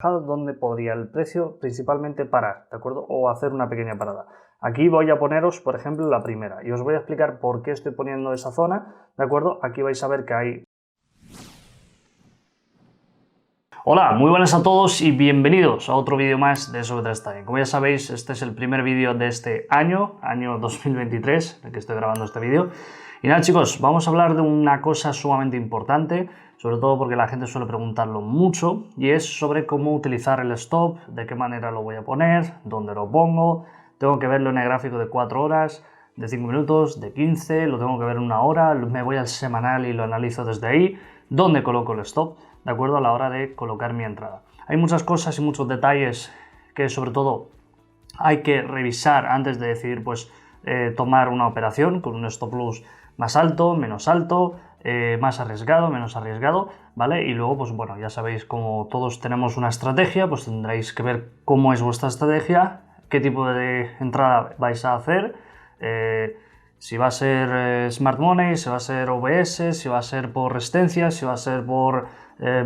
donde podría el precio principalmente parar, ¿de acuerdo? O hacer una pequeña parada. Aquí voy a poneros, por ejemplo, la primera y os voy a explicar por qué estoy poniendo esa zona, ¿de acuerdo? Aquí vais a ver que hay... Hola, muy buenas a todos y bienvenidos a otro vídeo más de SoBetterStudying. Como ya sabéis, este es el primer vídeo de este año 2023, en el que estoy grabando este vídeo. Y nada, chicos, vamos a hablar de una cosa sumamente importante, sobre todo porque la gente suele preguntarlo mucho, y es sobre cómo utilizar el stop, de qué manera lo voy a poner, dónde lo pongo. Tengo que verlo en el gráfico de 4 horas, de 5 minutos, de 15, lo tengo que ver en 1 hora, me voy al semanal y lo analizo desde ahí, dónde coloco el stop, de acuerdo a la hora de colocar mi entrada. Hay muchas cosas y muchos detalles que sobre todo hay que revisar antes de decidir pues tomar una operación con un stop loss más alto, menos alto, más arriesgado, menos arriesgado, ¿vale? Y luego, pues bueno, ya sabéis, como todos tenemos una estrategia, pues tendréis que ver cómo es vuestra estrategia, qué tipo de entrada vais a hacer, si va a ser Smart Money, si va a ser OBS, si va a ser por resistencias, si va a ser por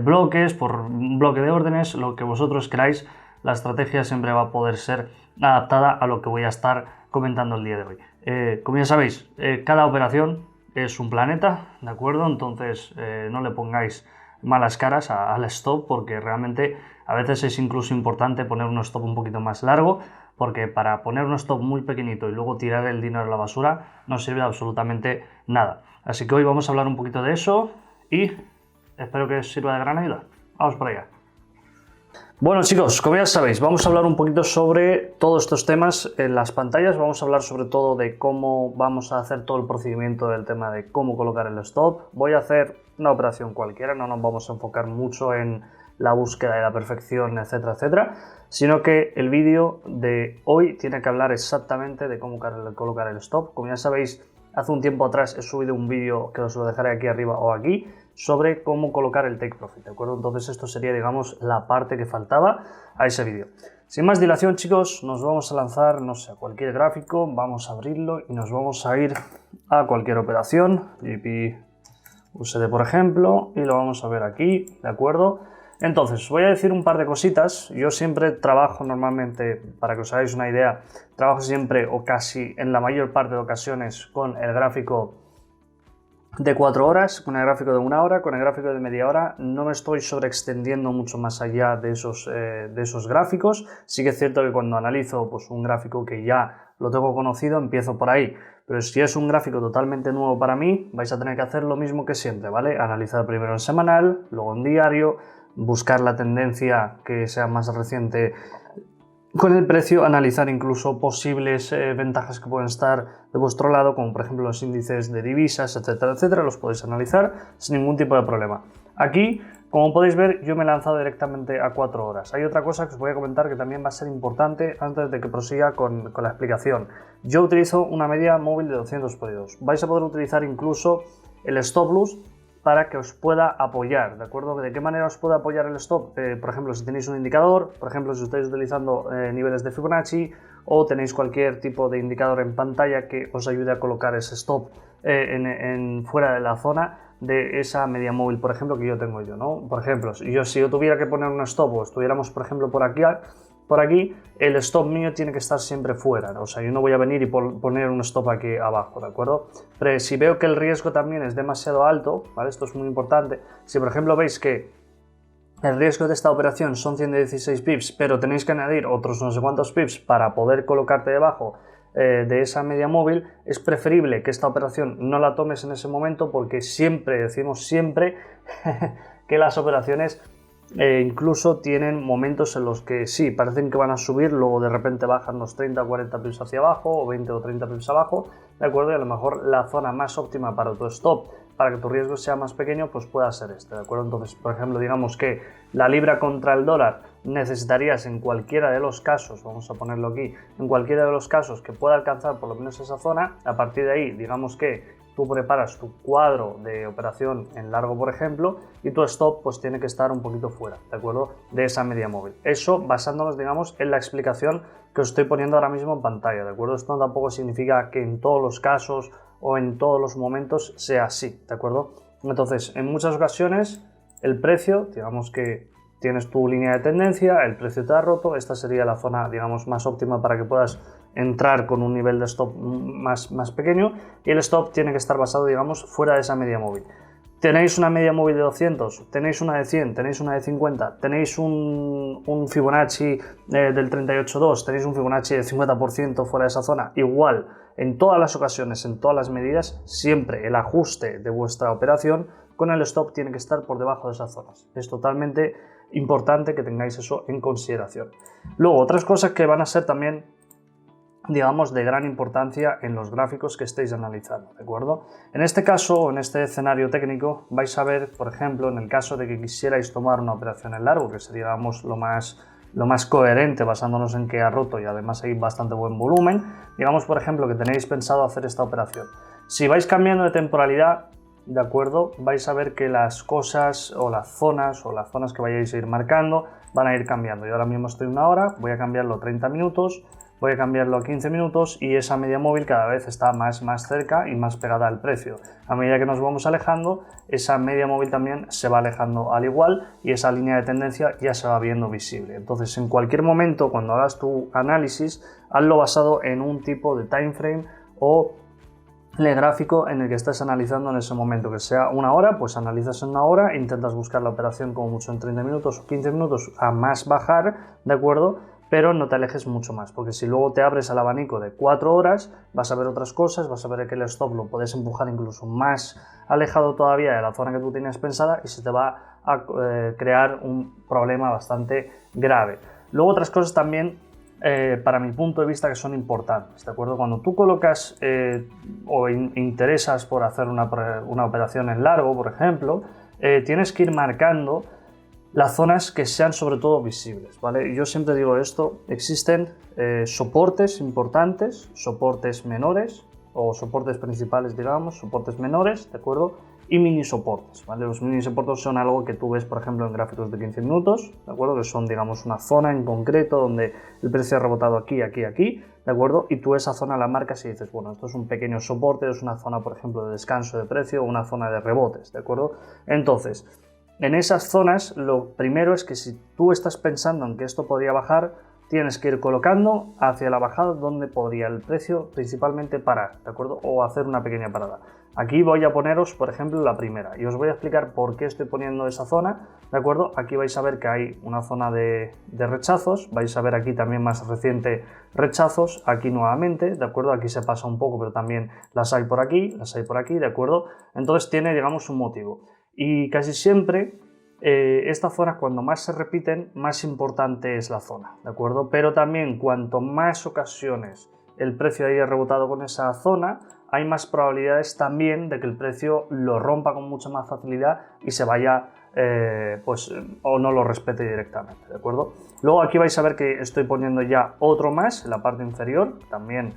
bloques, por bloque de órdenes, lo que vosotros queráis. La estrategia siempre va a poder ser adaptada a lo que voy a estar comentando el día de hoy. Como ya sabéis, cada operación es un planeta, ¿de acuerdo? Entonces no le pongáis malas caras al stop, porque realmente a veces es incluso importante poner un stop un poquito más largo, porque para poner un stop muy pequeñito y luego tirar el dinero a la basura no sirve absolutamente nada. Así que hoy vamos a hablar un poquito de eso y espero que os sirva de gran ayuda. Vamos por allá. Bueno, chicos, como ya sabéis, vamos a hablar un poquito sobre todos estos temas en las pantallas. Vamos a hablar sobre todo de cómo vamos a hacer todo el procedimiento del tema de cómo colocar el stop. Voy a hacer una operación cualquiera, no nos vamos a enfocar mucho en la búsqueda de la perfección, etcétera, etcétera, sino que el vídeo de hoy tiene que hablar exactamente de cómo colocar el stop. Como ya sabéis, hace un tiempo atrás he subido un vídeo que os lo dejaré aquí arriba o aquí, sobre cómo colocar el take profit, ¿de acuerdo? Entonces esto sería, digamos, la parte que faltaba a ese vídeo. Sin más dilación, chicos, nos vamos a lanzar, no sé, a cualquier gráfico, vamos a abrirlo y nos vamos a ir a cualquier operación, GP USD por ejemplo, y lo vamos a ver aquí, ¿de acuerdo? Entonces, os voy a decir un par de cositas. Yo siempre trabajo normalmente, para que os hagáis una idea, trabajo siempre o casi en la mayor parte de ocasiones con el gráfico de 4 horas, con el gráfico de 1 hora, con el gráfico de media hora. No me estoy sobreextendiendo mucho más allá de esos gráficos. Sí que es cierto que cuando analizo pues, un gráfico que ya lo tengo conocido, empiezo por ahí. Pero si es un gráfico totalmente nuevo para mí, vais a tener que hacer lo mismo que siempre, ¿vale? Analizar primero en semanal, luego en diario, buscar la tendencia que sea más reciente con el precio, analizar incluso posibles ventajas que pueden estar de vuestro lado, como por ejemplo los índices de divisas, etcétera, etcétera, los podéis analizar sin ningún tipo de problema. Aquí, como podéis ver, yo me he lanzado directamente a 4 horas. Hay otra cosa que os voy a comentar que también va a ser importante antes de que prosiga con la explicación. Yo utilizo una media móvil de 200 periodos. Vais a poder utilizar incluso el stop loss para que os pueda apoyar, ¿de acuerdo? ¿De qué manera os puede apoyar el stop? Por ejemplo, si tenéis un indicador, por ejemplo, si estáis utilizando niveles de Fibonacci o tenéis cualquier tipo de indicador en pantalla que os ayude a colocar ese stop fuera de la zona de esa media móvil, por ejemplo, que yo tengo yo, ¿no? Por ejemplo, si yo tuviera que poner un stop o estuviéramos, por ejemplo, por aquí, el stop mío tiene que estar siempre fuera, ¿no? O sea, yo no voy a venir y poner un stop aquí abajo, ¿de acuerdo? Pero si veo que el riesgo también es demasiado alto, ¿vale? Esto es muy importante. Si, por ejemplo, veis que el riesgo de esta operación son 116 pips, pero tenéis que añadir otros no sé cuántos pips para poder colocarte debajo de esa media móvil, es preferible que esta operación no la tomes en ese momento, porque siempre, decimos siempre, que las operaciones incluso tienen momentos en los que sí, parecen que van a subir, luego de repente bajan los 30 o 40 pips hacia abajo o 20 o 30 pips abajo, ¿de acuerdo? Y a lo mejor la zona más óptima para tu stop, para que tu riesgo sea más pequeño, pues pueda ser este, ¿de acuerdo? Entonces, por ejemplo, digamos que la libra contra el dólar necesitarías en cualquiera de los casos, vamos a ponerlo aquí, en cualquiera de los casos que pueda alcanzar por lo menos esa zona. A partir de ahí, digamos que tú preparas tu cuadro de operación en largo, por ejemplo, y tu stop pues tiene que estar un poquito fuera, ¿de acuerdo? De esa media móvil. Eso basándonos, digamos, en la explicación que os estoy poniendo ahora mismo en pantalla, ¿de acuerdo? Esto tampoco significa que en todos los casos o en todos los momentos sea así, ¿de acuerdo? Entonces, en muchas ocasiones el precio, digamos que tienes tu línea de tendencia, el precio te ha roto, esta sería la zona, digamos, más óptima para que puedas entrar con un nivel de stop más pequeño, y el stop tiene que estar basado, digamos, fuera de esa media móvil. Tenéis una media móvil de 200, tenéis una de 100, tenéis una de 50, tenéis un Fibonacci del 38.2, tenéis un Fibonacci del 50% fuera de esa zona, igual, en todas las ocasiones, en todas las medidas, siempre el ajuste de vuestra operación con el stop tiene que estar por debajo de esas zonas. Es totalmente importante que tengáis eso en consideración. Luego, otras cosas que van a ser también, digamos, de gran importancia en los gráficos que estéis analizando, ¿de acuerdo? En este caso, en este escenario técnico, vais a ver, por ejemplo, en el caso de que quisierais tomar una operación en largo, que sería, digamos, lo más coherente, basándonos en que ha roto y además hay bastante buen volumen, digamos, por ejemplo, que tenéis pensado hacer esta operación. Si vais cambiando de temporalidad, ¿de acuerdo? Vais a ver que las cosas o las zonas que vayáis a ir marcando van a ir cambiando. Yo ahora mismo estoy en una hora, voy a cambiarlo a 30 minutos, voy a cambiarlo a 15 minutos y esa media móvil cada vez está más cerca y más pegada al precio. A medida que nos vamos alejando, esa media móvil también se va alejando al igual y esa línea de tendencia ya se va viendo visible. Entonces, en cualquier momento, cuando hagas tu análisis, hazlo basado en un tipo de time frame o el gráfico en el que estés analizando en ese momento, que sea una hora, pues analizas en una hora, intentas buscar la operación como mucho en 30 minutos o 15 minutos a más bajar, ¿de acuerdo? Pero no te alejes mucho más, porque si luego te abres al abanico de 4 horas, vas a ver otras cosas, vas a ver que el stop lo puedes empujar incluso más alejado todavía de la zona que tú tenías pensada y se te va a crear un problema bastante grave. Luego otras cosas también, para mi punto de vista, que son importantes, ¿de acuerdo? Cuando tú colocas o interesas por hacer una operación en largo, por ejemplo, tienes que ir marcando las zonas que sean sobre todo visibles, ¿vale? Yo siempre digo esto, existen soportes importantes, soportes menores o soportes principales, digamos, soportes menores, ¿de acuerdo? Y mini soportes, ¿vale? Los mini soportes son algo que tú ves, por ejemplo, en gráficos de 15 minutos, ¿de acuerdo? Que son, digamos, una zona en concreto donde el precio ha rebotado aquí, aquí, aquí, ¿de acuerdo? Y tú esa zona la marcas y dices, bueno, esto es un pequeño soporte, es una zona, por ejemplo, de descanso de precio o una zona de rebotes, ¿de acuerdo? Entonces, en esas zonas, lo primero es que si tú estás pensando en que esto podría bajar, tienes que ir colocando hacia la bajada donde podría el precio principalmente parar, ¿de acuerdo? O hacer una pequeña parada. Aquí voy a poneros, por ejemplo, la primera y os voy a explicar por qué estoy poniendo esa zona, ¿de acuerdo? Aquí vais a ver que hay una zona de rechazos, vais a ver aquí también más reciente rechazos, aquí nuevamente, ¿de acuerdo? Aquí se pasa un poco, pero también las hay por aquí, ¿de acuerdo? Entonces tiene, digamos, un motivo. Y casi siempre estas zonas, cuando más se repiten, más importante es la zona, ¿de acuerdo? Pero también cuanto más ocasiones el precio haya rebotado con esa zona, hay más probabilidades también de que el precio lo rompa con mucha más facilidad y se vaya, o no lo respete directamente, ¿de acuerdo? Luego aquí vais a ver que estoy poniendo ya otro más en la parte inferior, también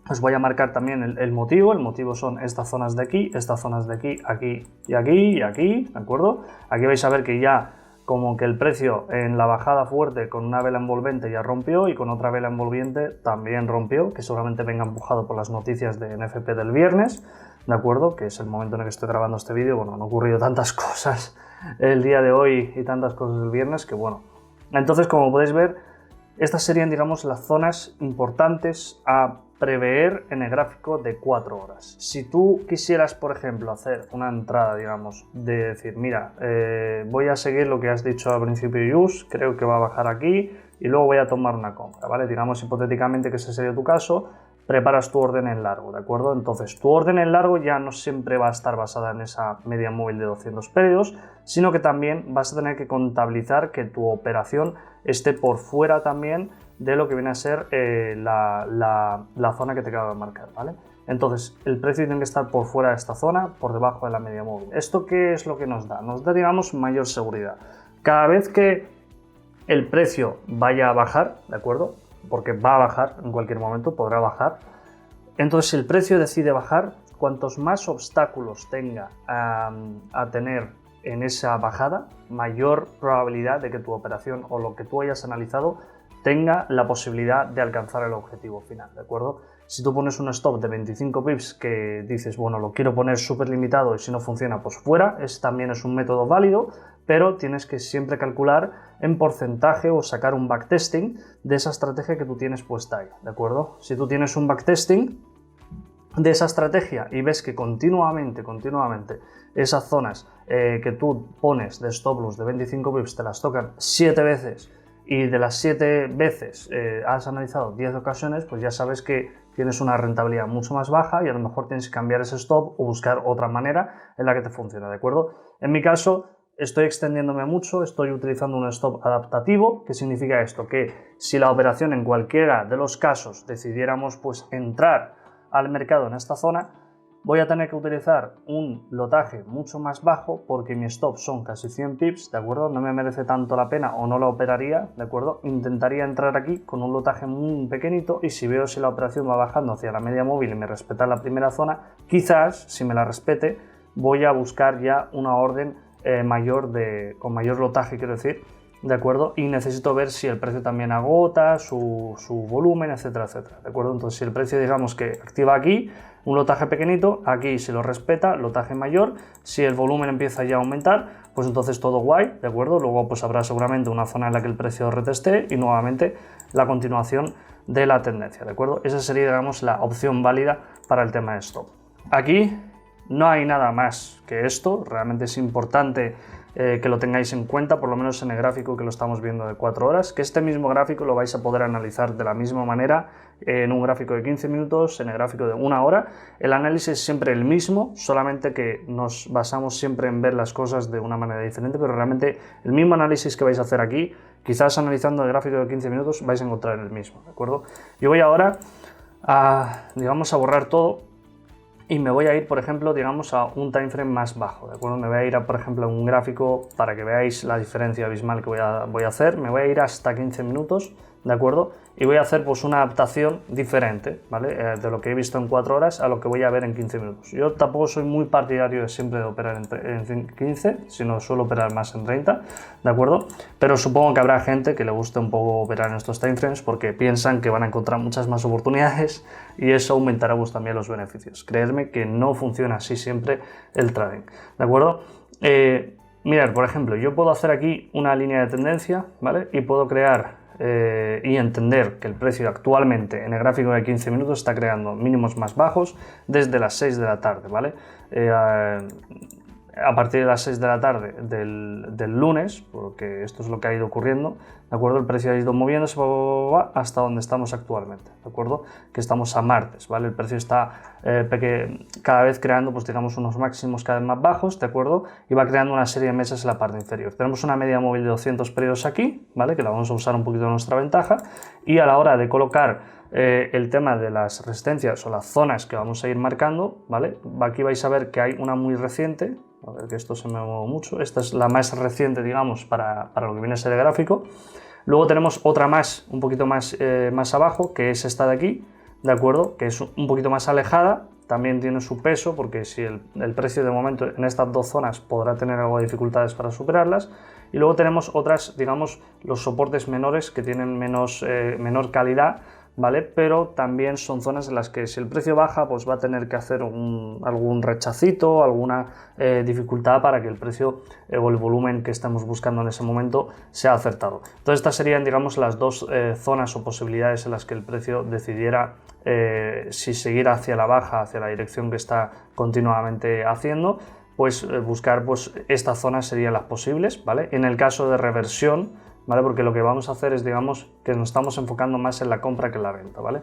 os voy a marcar también el motivo son estas zonas de aquí, aquí y aquí y aquí, ¿de acuerdo? Aquí vais a ver que ya como que el precio en la bajada fuerte con una vela envolvente ya rompió y con otra vela envolvente también rompió, que seguramente venga empujado por las noticias de NFP del viernes, ¿de acuerdo? Que es el momento en el que estoy grabando este vídeo. Bueno, han ocurrido tantas cosas el día de hoy y tantas cosas el viernes que bueno. Entonces, como podéis ver, estas serían, digamos, las zonas importantes a prever en el gráfico de 4 horas. Si tú quisieras, por ejemplo, hacer una entrada, digamos, de decir, mira, voy a seguir lo que has dicho al principio, Yus, creo que va a bajar aquí y luego voy a tomar una compra, ¿vale? Digamos hipotéticamente que ese sería tu caso, preparas tu orden en largo, ¿de acuerdo? Entonces, tu orden en largo ya no siempre va a estar basada en esa media móvil de 200 periodos, sino que también vas a tener que contabilizar que tu operación esté por fuera también de lo que viene a ser la zona que te acabo de marcar, ¿vale? Entonces, el precio tiene que estar por fuera de esta zona, por debajo de la media móvil. ¿Esto qué es lo que nos da? Nos da, digamos, mayor seguridad. Cada vez que el precio vaya a bajar, ¿de acuerdo? Porque va a bajar en cualquier momento, podrá bajar. Entonces, si el precio decide bajar, cuantos más obstáculos tenga a tener en esa bajada, mayor probabilidad de que tu operación o lo que tú hayas analizado tenga la posibilidad de alcanzar el objetivo final, ¿de acuerdo? Si tú pones un stop de 25 pips que dices, bueno, lo quiero poner súper limitado y si no funciona, pues fuera, también es un método válido, pero tienes que siempre calcular en porcentaje o sacar un backtesting de esa estrategia que tú tienes puesta ahí, ¿de acuerdo? Si tú tienes un backtesting de esa estrategia y ves que continuamente esas zonas que tú pones de stop loss de 25 pips te las tocan 7 veces y de las 7 veces has analizado 10 ocasiones, pues ya sabes que tienes una rentabilidad mucho más baja y a lo mejor tienes que cambiar ese stop o buscar otra manera en la que te funcione, ¿de acuerdo? En mi caso estoy extendiéndome mucho, estoy utilizando un stop adaptativo. ¿Qué significa esto? Que si la operación en cualquiera de los casos decidiéramos pues entrar al mercado en esta zona, voy a tener que utilizar un lotaje mucho más bajo porque mi stop son casi 100 pips, ¿de acuerdo? No me merece tanto la pena o no la operaría, ¿de acuerdo? Intentaría entrar aquí con un lotaje muy pequeñito y si veo si la operación va bajando hacia la media móvil y me respeta la primera zona, quizás, si me la respete, voy a buscar ya una orden con mayor lotaje, quiero decir, ¿de acuerdo? Y necesito ver si el precio también agota, su volumen, etcétera, etcétera, ¿de acuerdo? Entonces, si el precio, digamos que activa aquí un lotaje pequeñito, aquí si lo respeta, lotaje mayor, si el volumen empieza ya a aumentar, pues entonces todo guay, ¿de acuerdo? Luego pues habrá seguramente una zona en la que el precio reteste y nuevamente la continuación de la tendencia, ¿de acuerdo? Esa sería, digamos, la opción válida para el tema de stop. Aquí no hay nada más que esto, realmente es importante que lo tengáis en cuenta, por lo menos en el gráfico que lo estamos viendo de 4 horas, que este mismo gráfico lo vais a poder analizar de la misma manera en un gráfico de 15 minutos, en el gráfico de 1 hora. El análisis es siempre el mismo, solamente que nos basamos siempre en ver las cosas de una manera diferente, pero realmente el mismo análisis que vais a hacer aquí, quizás analizando el gráfico de 15 minutos vais a encontrar el mismo, ¿de acuerdo? Yo voy ahora digamos, a borrar todo y me voy a ir, por ejemplo, digamos, a un time frame más bajo, ¿de acuerdo? Me voy a ir, por ejemplo, a un gráfico para que veáis la diferencia abismal que voy a hacer. Me voy a ir hasta 15 minutos, ¿de acuerdo? Y voy a hacer pues una adaptación diferente, ¿vale? De lo que he visto en 4 horas a lo que voy a ver en 15 minutos. Yo tampoco soy muy partidario de siempre de operar en 15, sino suelo operar más en 30, ¿de acuerdo? Pero supongo que habrá gente que le guste un poco operar en estos timeframes porque piensan que van a encontrar muchas más oportunidades y eso aumentará pues también los beneficios. Creedme que no funciona así siempre el trading, ¿de acuerdo? Mirad, por ejemplo, yo puedo hacer aquí una línea de tendencia, ¿vale? Y puedo crear y entender que el precio actualmente en el gráfico de 15 minutos está creando mínimos más bajos desde las 6 de la tarde, ¿vale? A partir de las 6 de la tarde del lunes, porque esto es lo que ha ido ocurriendo, ¿de acuerdo? El precio ha ido moviéndose hasta donde estamos actualmente, ¿de acuerdo? Que estamos a martes, ¿vale? El precio está cada vez creando, pues digamos, unos máximos cada vez más bajos, ¿de acuerdo? Y va creando una serie de mesas en la parte inferior. Tenemos una media móvil de 200 periodos aquí, ¿vale? Que la vamos a usar un poquito a nuestra ventaja y a la hora de colocar el tema de las resistencias o las zonas que vamos a ir marcando, ¿vale? Aquí vais a ver que hay una muy reciente. A ver que esto se me mueve mucho. Esta es la más reciente, digamos, para lo que viene a ser el gráfico. Luego tenemos otra más, un poquito más abajo, que es esta de aquí, ¿de acuerdo? Que es un poquito más alejada. También tiene su peso, porque si el precio de momento en estas dos zonas podrá tener algo de dificultades para superarlas. Y luego tenemos otras, digamos, los soportes menores que tienen menor calidad, ¿vale? Pero también son zonas en las que si el precio baja, pues va a tener que hacer algún rechacito, alguna dificultad para que el precio o el volumen que estamos buscando en ese momento sea acertado. Entonces estas serían, digamos, las dos zonas o posibilidades en las que el precio decidiera si seguir hacia la baja, hacia la dirección que está continuamente haciendo, pues buscar pues estas zonas serían las posibles, ¿vale? En el caso de reversión, ¿vale? Porque lo que vamos a hacer es, digamos, que nos estamos enfocando más en la compra que en la venta, ¿vale?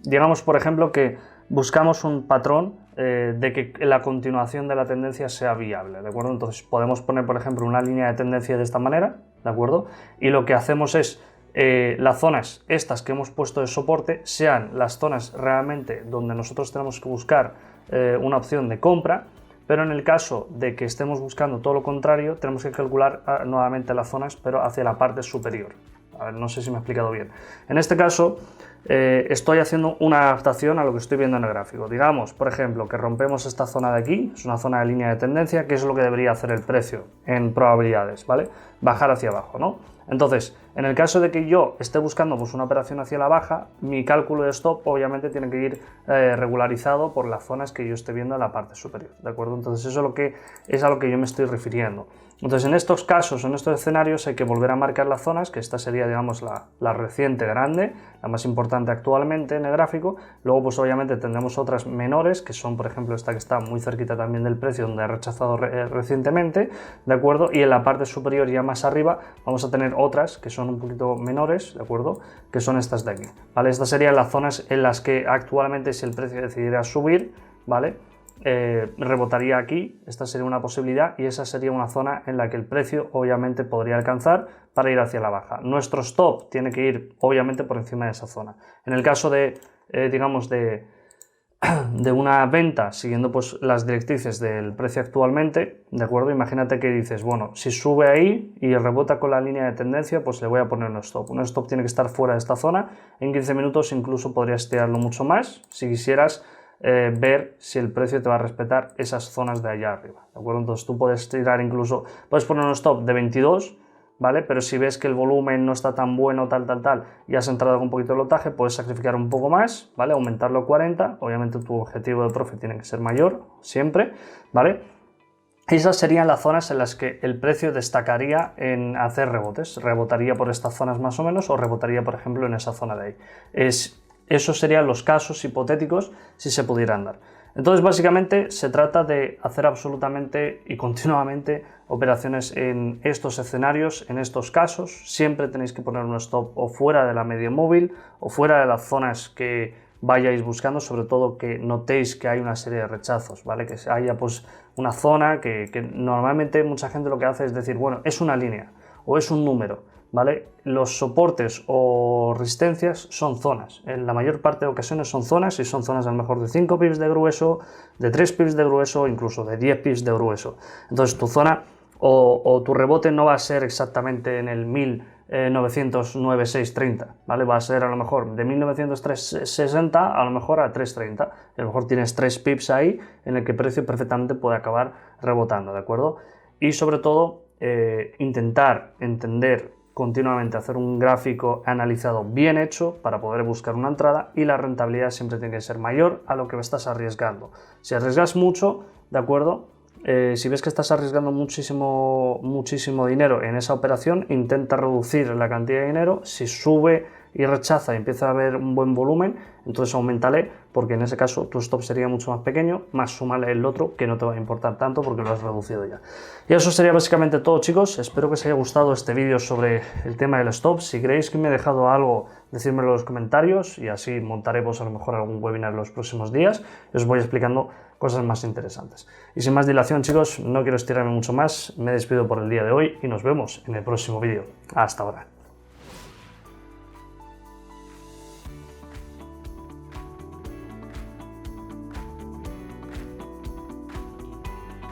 Digamos, por ejemplo, que buscamos un patrón de que la continuación de la tendencia sea viable, ¿de acuerdo? Entonces podemos poner, por ejemplo, una línea de tendencia de esta manera, ¿de acuerdo? Y lo que hacemos es las zonas estas que hemos puesto de soporte sean las zonas realmente donde nosotros tenemos que buscar una opción de compra. Pero en el caso de que estemos buscando todo lo contrario, tenemos que calcular nuevamente las zonas, pero hacia la parte superior. A ver, no sé si me he explicado bien. En este caso, estoy haciendo una adaptación a lo que estoy viendo en el gráfico. Digamos, por ejemplo, que rompemos esta zona de aquí, es una zona de línea de tendencia, que es lo que debería hacer el precio en probabilidades, ¿vale? Bajar hacia abajo, ¿no? Entonces, en el caso de que yo esté buscando pues, una operación hacia la baja, mi cálculo de stop obviamente tiene que ir regularizado por las zonas que yo esté viendo en la parte superior, ¿de acuerdo? Entonces eso es a lo que yo me estoy refiriendo. Entonces, en estos casos, en estos escenarios, hay que volver a marcar las zonas, que esta sería, digamos, la reciente grande, la más importante actualmente en el gráfico. Luego, pues obviamente tendremos otras menores, que son, por ejemplo, esta que está muy cerquita también del precio, donde ha rechazado recientemente, ¿de acuerdo? Y en la parte superior, ya más arriba, vamos a tener otras que son un poquito menores, ¿de acuerdo? Que son estas de aquí, ¿vale? Estas serían las zonas en las que actualmente, si el precio decidiera subir, ¿vale? Rebotaría aquí, esta sería una posibilidad y esa sería una zona en la que el precio obviamente podría alcanzar para ir hacia la baja. Nuestro stop tiene que ir obviamente por encima de esa zona. En el caso de, digamos, de una venta siguiendo pues las directrices del precio actualmente, ¿de acuerdo? Imagínate que dices, bueno, si sube ahí y rebota con la línea de tendencia, pues le voy a poner un stop. Un stop tiene que estar fuera de esta zona. En 15 minutos incluso podrías tirarlo mucho más si quisieras ver si el precio te va a respetar esas zonas de allá arriba, ¿de acuerdo? Entonces tú puedes tirar incluso, puedes poner un stop de 22, ¿vale? Pero si ves que el volumen no está tan bueno, tal, y has entrado con un poquito de lotaje, puedes sacrificar un poco más, ¿vale? Aumentarlo a 40, obviamente tu objetivo de profit tiene que ser mayor, siempre, ¿vale? Esas serían las zonas en las que el precio destacaría en hacer rebotes, rebotaría por estas zonas más o menos, o rebotaría, por ejemplo, en esa zona de ahí. Esos serían los casos hipotéticos si se pudieran dar. Entonces, básicamente, se trata de hacer absolutamente y continuamente operaciones en estos escenarios, en estos casos. Siempre tenéis que poner un stop o fuera de la media móvil o fuera de las zonas que vayáis buscando, sobre todo que notéis que hay una serie de rechazos, ¿vale? Que haya pues una zona que normalmente mucha gente lo que hace es decir, bueno, es una línea o es un número, ¿vale? Los soportes o resistencias son zonas, en la mayor parte de ocasiones son zonas y son zonas a lo mejor de 5 pips de grueso, de 3 pips de grueso, incluso de 10 pips de grueso. Entonces tu zona o tu rebote no va a ser exactamente en el 1909.630, ¿vale? Va a ser a lo mejor de 1960 a lo mejor a 330, a lo mejor tienes 3 pips ahí en el que el precio perfectamente puede acabar rebotando, ¿de acuerdo? Y sobre todo intentar entender continuamente, hacer un gráfico analizado bien hecho para poder buscar una entrada, y la rentabilidad siempre tiene que ser mayor a lo que estás arriesgando. Si arriesgas mucho, ¿de acuerdo? Si ves que estás arriesgando muchísimo dinero en esa operación, intenta reducir la cantidad de dinero. Si sube y rechaza y empieza a haber un buen volumen, entonces aumentale, porque en ese caso tu stop sería mucho más pequeño, más súmale el otro que no te va a importar tanto porque lo has reducido ya. Y eso sería básicamente todo, chicos. Espero que os haya gustado este vídeo sobre el tema del stop. Si creéis que me he dejado algo, decídmelo en los comentarios y así montaremos a lo mejor algún webinar en los próximos días y os voy explicando cosas más interesantes. Y sin más dilación, chicos, no quiero estirarme mucho más, me despido por el día de hoy y nos vemos en el próximo vídeo. Hasta ahora.